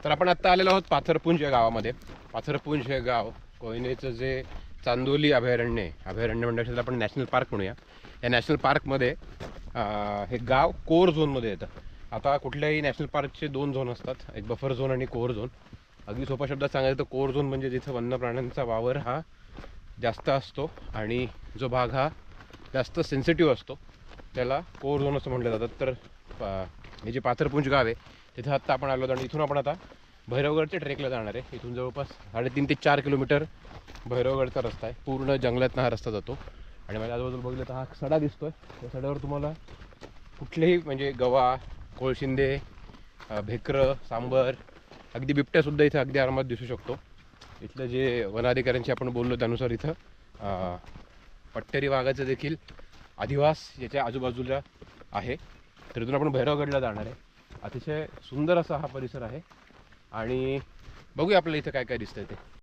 तर आपण आत्ता आलेलो आहोत पाथरपुंज या गावामध्ये. पाथरपुंज हे गाव कोयनेचं जे चांदोली अभयारण्य आहे, अभयारण्य म्हणण्यापेक्षा आपण नॅशनल पार्क म्हणूया. या नॅशनल पार्कमध्ये हे गाव कोर झोनमध्ये येतं. आता कुठल्याही नॅशनल पार्कचे 2 झोन असतात, एक बफर झोन आणि कोर झोन. अगदी सोप्या शब्दात सांगायचं तर कोर झोन म्हणजे जिथं वन्य प्राण्यांचा वावर हा जास्त असतो आणि जो भाग हा जास्त सेन्सिटिव्ह असतो त्याला कोर झोन असं म्हटलं जातं. तर हे जे पाथरपुंज गाव आहे तिथं आत्ता आपण आलो आणि इथून आपण आता भैरवगडच्या ट्रेकला जाणार आहे. इथून जवळपास 3.5 ते 4 किलोमीटर भैरवगडचा रस्ता आहे. पूर्ण जंगलातनं हा रस्ता जातो आणि माझ्या आजूबाजूला बघितलं तर हा सडा दिसतोय. त्या सड्यावर तुम्हाला कुठलेही म्हणजे गवा, कोळशिंदे, भेकरं, सांबर, अगदी बिबट्यासुद्धा इथं अगदी आरामात दिसू शकतो. इथलं जे वनाधिकाऱ्यांशी आपण बोललो त्यानुसार इथं पट्टेरी वाघाचं देखील अधिवास याच्या आजूबाजूला आहे. तर इथून आपण भैरवगडला जाणार आहे. अतिशय सुंदर असा हा परिसर आहे आणि बघूया आपल्याला इथं काय काय दिसतंय ते.